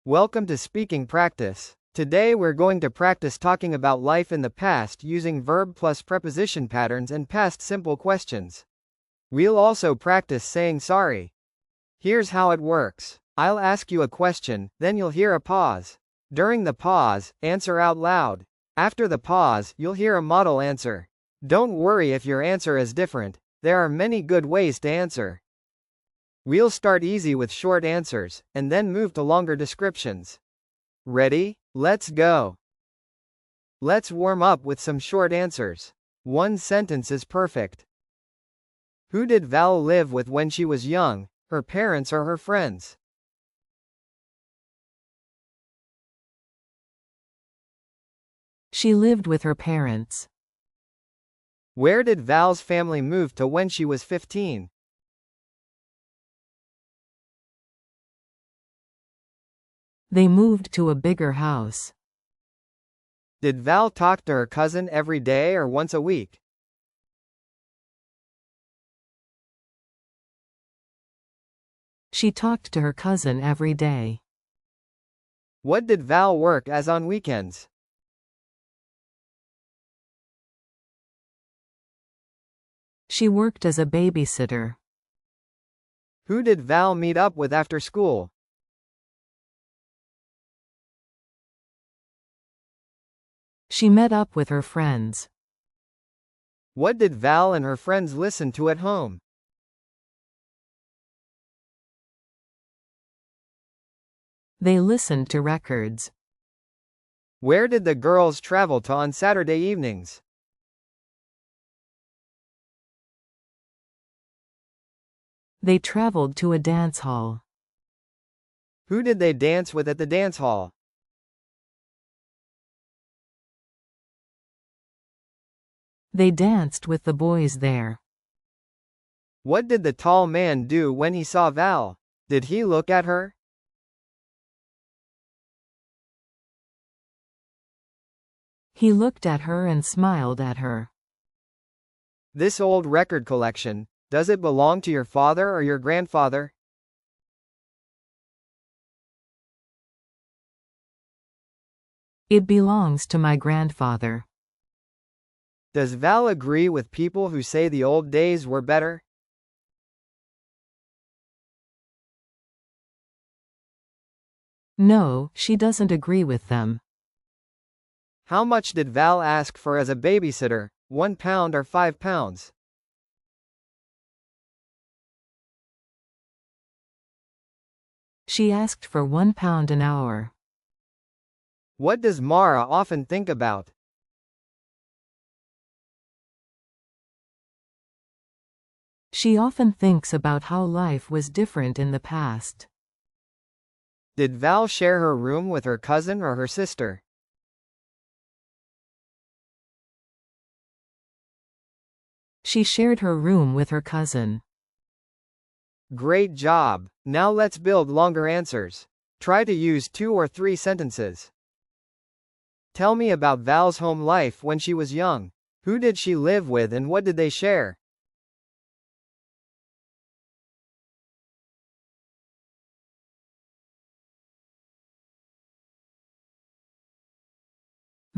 Welcome to Speaking Practice. Today we're going to practice talking about life in the past using verb plus preposition patterns and past simple questions. We'll also practice saying sorry. Here's how it works. I'll ask you a question, then you'll hear a pause. During the pause, answer out loud. After the pause, you'll hear a model answer. Don't worry if your answer is different. There are many good ways to answer. We'll start easy with short answers, and then move to longer descriptions. Ready? Let's go. Let's warm up with some short answers. One sentence is perfect. Who did Val live with when she was young, her parents or her friends? She lived with her parents. Where did Val's family move to when she was 15? They moved to a bigger house. Did Val talk to her cousin every day or once a week? She talked to her cousin every day. What did Val work as on weekends? She worked as a babysitter. Who did Val meet up with after school? She met up with her friends. What did Val and her friends listen to at home? They listened to records. Where did the girls travel to on Saturday evenings? They traveled to a dance hall. Who did they dance with at the dance hall? They danced with the boys there. What did the tall man do when he saw Val? Did he look at her? He looked at her and smiled at her. This old record collection, does it belong to your father or your grandfather? It belongs to my grandfather. Does Val agree with people who say the old days were better? No, she doesn't agree with them. How much did Val ask for as a babysitter, £1 or £5? She asked for £1 an hour. What does Mara often think about? She often thinks about how life was different in the past. Did Val share her room with her cousin or her sister? She shared her room with her cousin. Great job! Now let's build longer answers. Try to use 2 or 3 sentences. Tell me about Val's home life when she was young. Who did she live with and what did they share?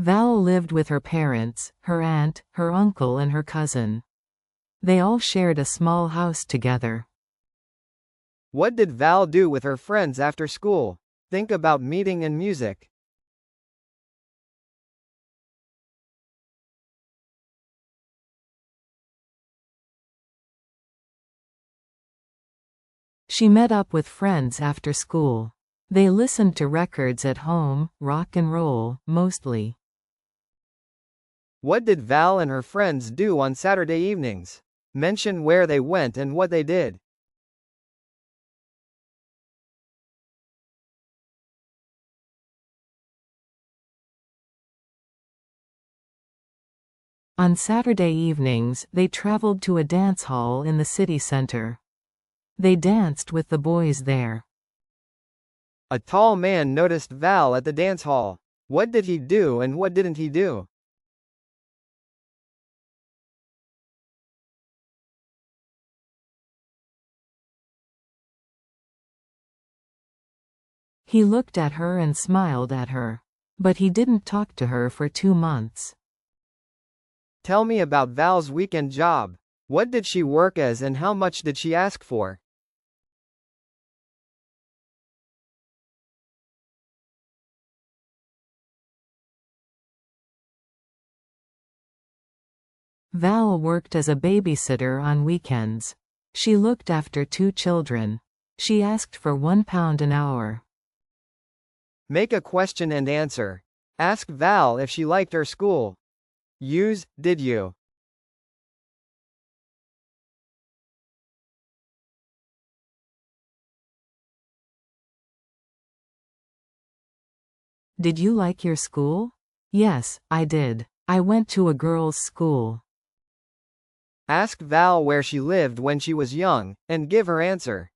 Val lived with her parents, her aunt, her uncle and her cousin. They all shared a small house together. What did Val do with her friends after school? Think about meeting and music. She met up with friends after school. They listened to records at home, rock and roll, mostly. What did Val and her friends do on Saturday evenings? Mention where they went and what they did. On Saturday evenings, they traveled to a dance hall in the city center. They danced with the boys there. A tall man noticed Val at the dance hall. What did he do and what didn't he do? He looked at her and smiled at her. But he didn't talk to her for 2 months. Tell me about Val's weekend job. What did she work as and how much did she ask for? Val worked as a babysitter on weekends. She looked after 2 children. She asked for £1 an hour. Make a question and answer. Ask Val if she liked her school. Use, did you? Did you like your school? Yes, I did. I went to a girls' school. Ask Val where she lived when she was young, and give her answer.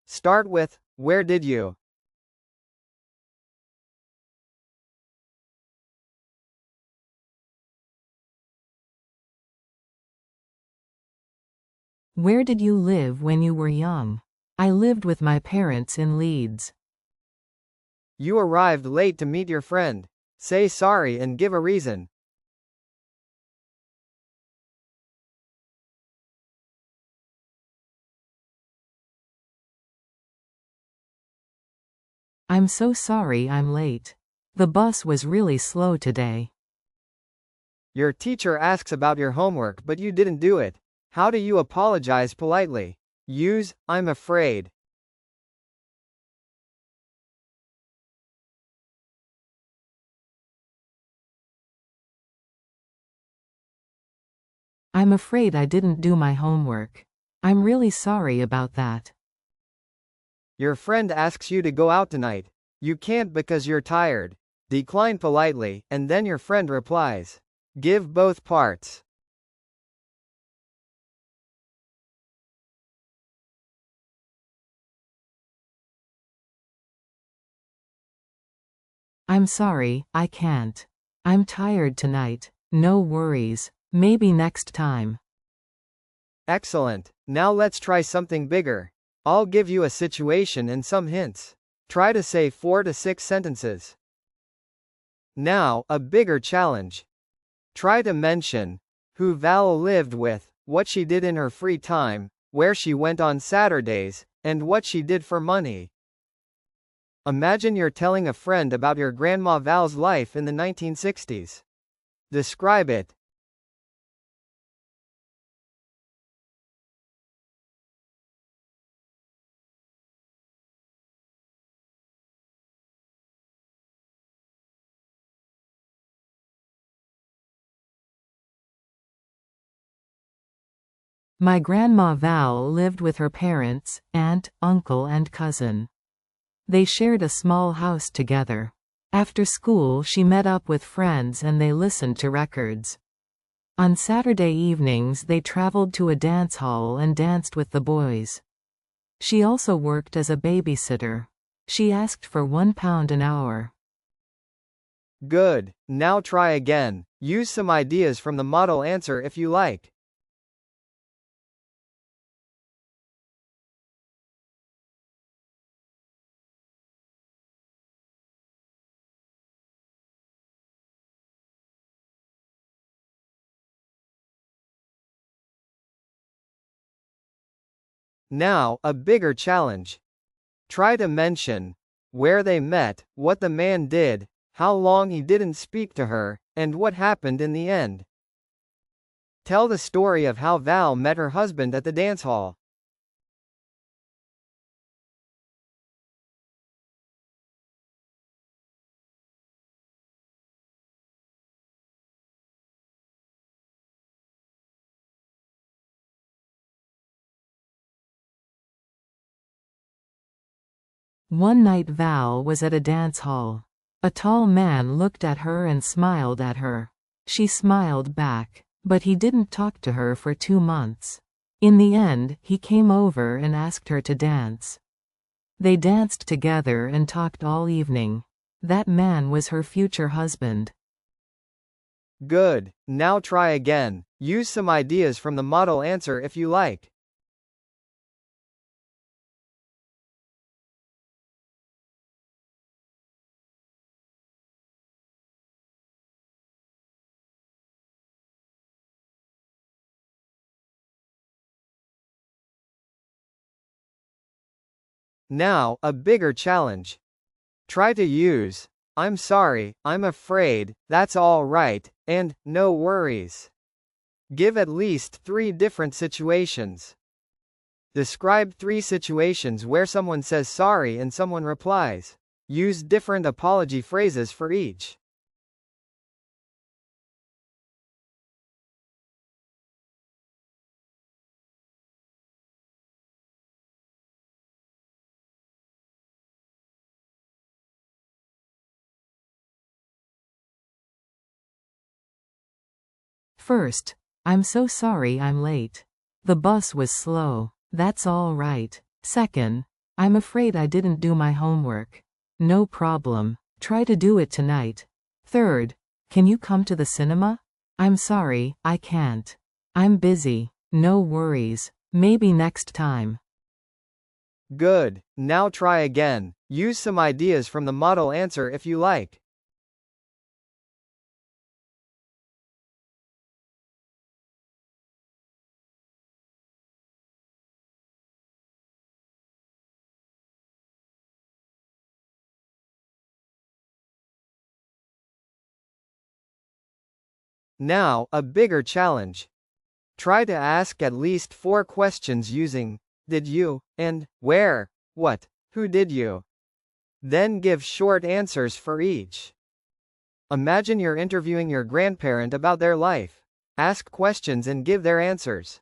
Start with, where did you? Where did you live when you were young? I lived with my parents in Leeds. You arrived late to meet your friend. Say sorry and give a reason. I'm so sorry I'm late. The bus was really slow today. Your teacher asks about your homework but you didn't do it. How do you apologize politely? Use, I'm afraid. I'm afraid I didn't do my homework. I'm really sorry about that. Your friend asks you to go out tonight. You can't because you're tired. Decline politely, and then your friend replies. Give both parts. I'm sorry, I can't. I'm tired tonight. No worries. Maybe next time. Excellent. Now let's try something bigger. I'll give you a situation and some hints. Try to say 4 to 6 sentences. Now, a bigger challenge. Try to mention who Val lived with, what she did in her free time, where she went on Saturdays, and what she did for money. Imagine you're telling a friend about your grandma Val's life in the 1960s. Describe it. My grandma Val lived with her parents, aunt, uncle and cousin. They shared a small house together. After school she met up with friends and they listened to records. On Saturday evenings they traveled to a dance hall and danced with the boys. She also worked as a babysitter. She asked for £1 an hour. Good. Now try again. Use some ideas from the model answer if you like. Now, a bigger challenge. Try to mention where they met, what the man did, how long he didn't speak to her, and what happened in the end. Tell the story of how Val met her husband at the dance hall. One night Val was at a dance hall. A tall man looked at her and smiled at her. She smiled back. But he didn't talk to her for 2 months. In the end, he came over and asked her to dance. They danced together and talked all evening. That man was her future husband. Good. Now try again. Use some ideas from the model answer if you like. Now, a bigger challenge. Try to use, I'm sorry, I'm afraid, that's all right, and, no worries. Give at least 3 different situations. Describe 3 situations where someone says sorry and someone replies. Use different apology phrases for each. First, I'm so sorry I'm late. The bus was slow. That's all right. Second, I'm afraid I didn't do my homework. No problem. Try to do it tonight. Third, can you come to the cinema? I'm sorry, I can't. I'm busy. No worries. Maybe next time. Good. Now try again. Use some ideas from the model answer if you like. Now, a bigger challenge. Try to ask at least 4 questions using did you, and where, what, who did you. Then give short answers for each. Imagine you're interviewing your grandparent about their life. Ask questions and give their answers.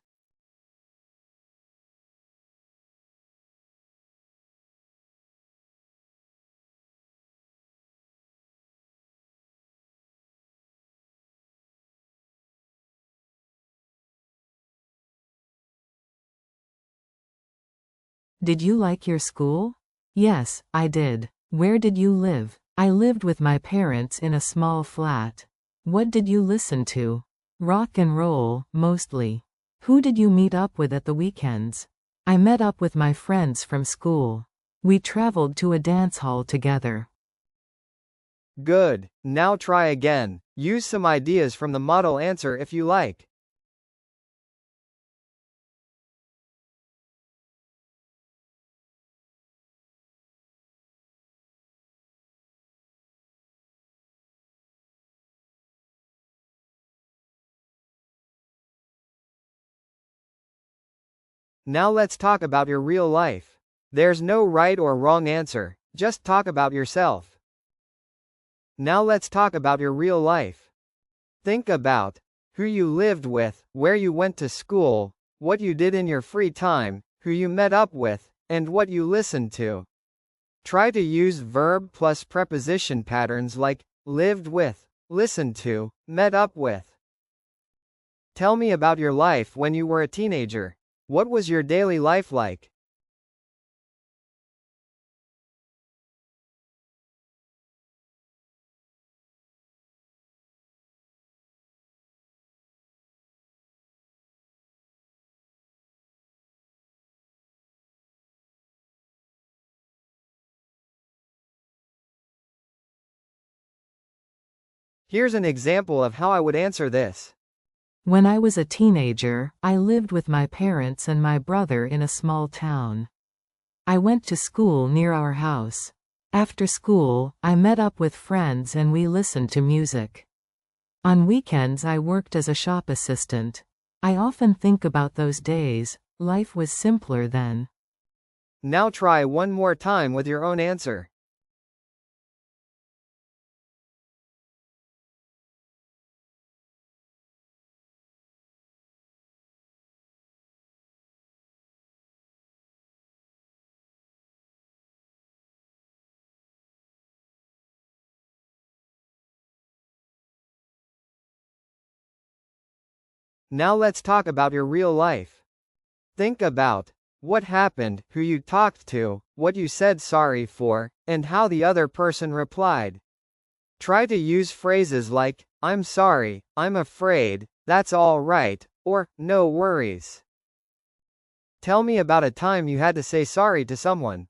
Did you like your school? Yes, I did. Where did you live? I lived with my parents in a small flat. What did you listen to? Rock and roll, mostly. Who did you meet up with at the weekends? I met up with my friends from school. We traveled to a dance hall together. Good. Now try again. Use some ideas from the model answer if you like. Now let's talk about your real life. There's no right or wrong answer, just talk about yourself. Now let's talk about your real life. Think about who you lived with, where you went to school, what you did in your free time, who you met up with, and what you listened to. Try to use verb plus preposition patterns like lived with, listened to, met up with. Tell me about your life when you were a teenager. What was your daily life like? Here's an example of how I would answer this. When I was a teenager, I lived with my parents and my brother in a small town. I went to school near our house. After school, I met up with friends and we listened to music. On weekends I worked as a shop assistant. I often think about those days. Life was simpler then. Now try one more time with your own answer. Now let's talk about your real life. Think about what happened, who you talked to, what you said sorry for, and how the other person replied. Try to use phrases like, I'm sorry, I'm afraid, that's all right, or, no worries. Tell me about a time you had to say sorry to someone.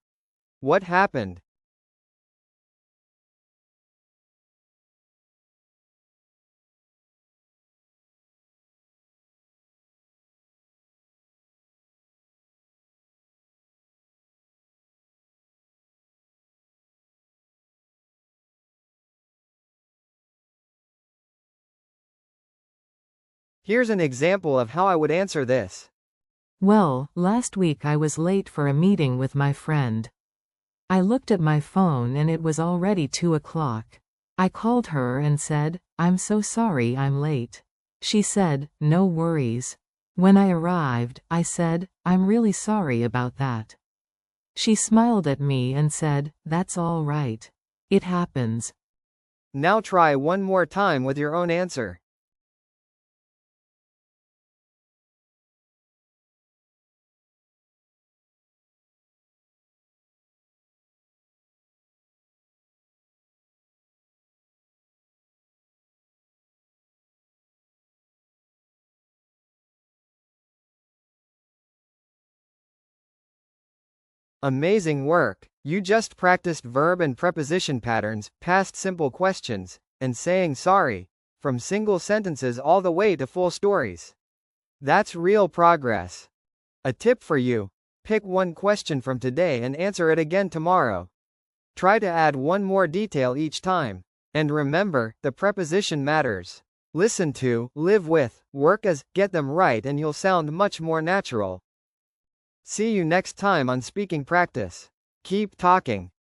What happened? Here's an example of how I would answer this. Well, last week I was late for a meeting with my friend. I looked at my phone and it was already 2 o'clock. I called her and said, "I'm so sorry I'm late." She said, "No worries." When I arrived, I said, "I'm really sorry about that." She smiled at me and said, "That's all right. It happens." Now try one more time with your own answer. Amazing work! You just practiced verb and preposition patterns, past simple questions, and saying sorry, from single sentences all the way to full stories. That's real progress. A tip for you: pick one question from today and answer it again tomorrow. Try to add one more detail each time. And remember, the preposition matters. Listen to, live with, work as, get them right, and you'll sound much more natural. See you next time on Speaking Practice. Keep talking.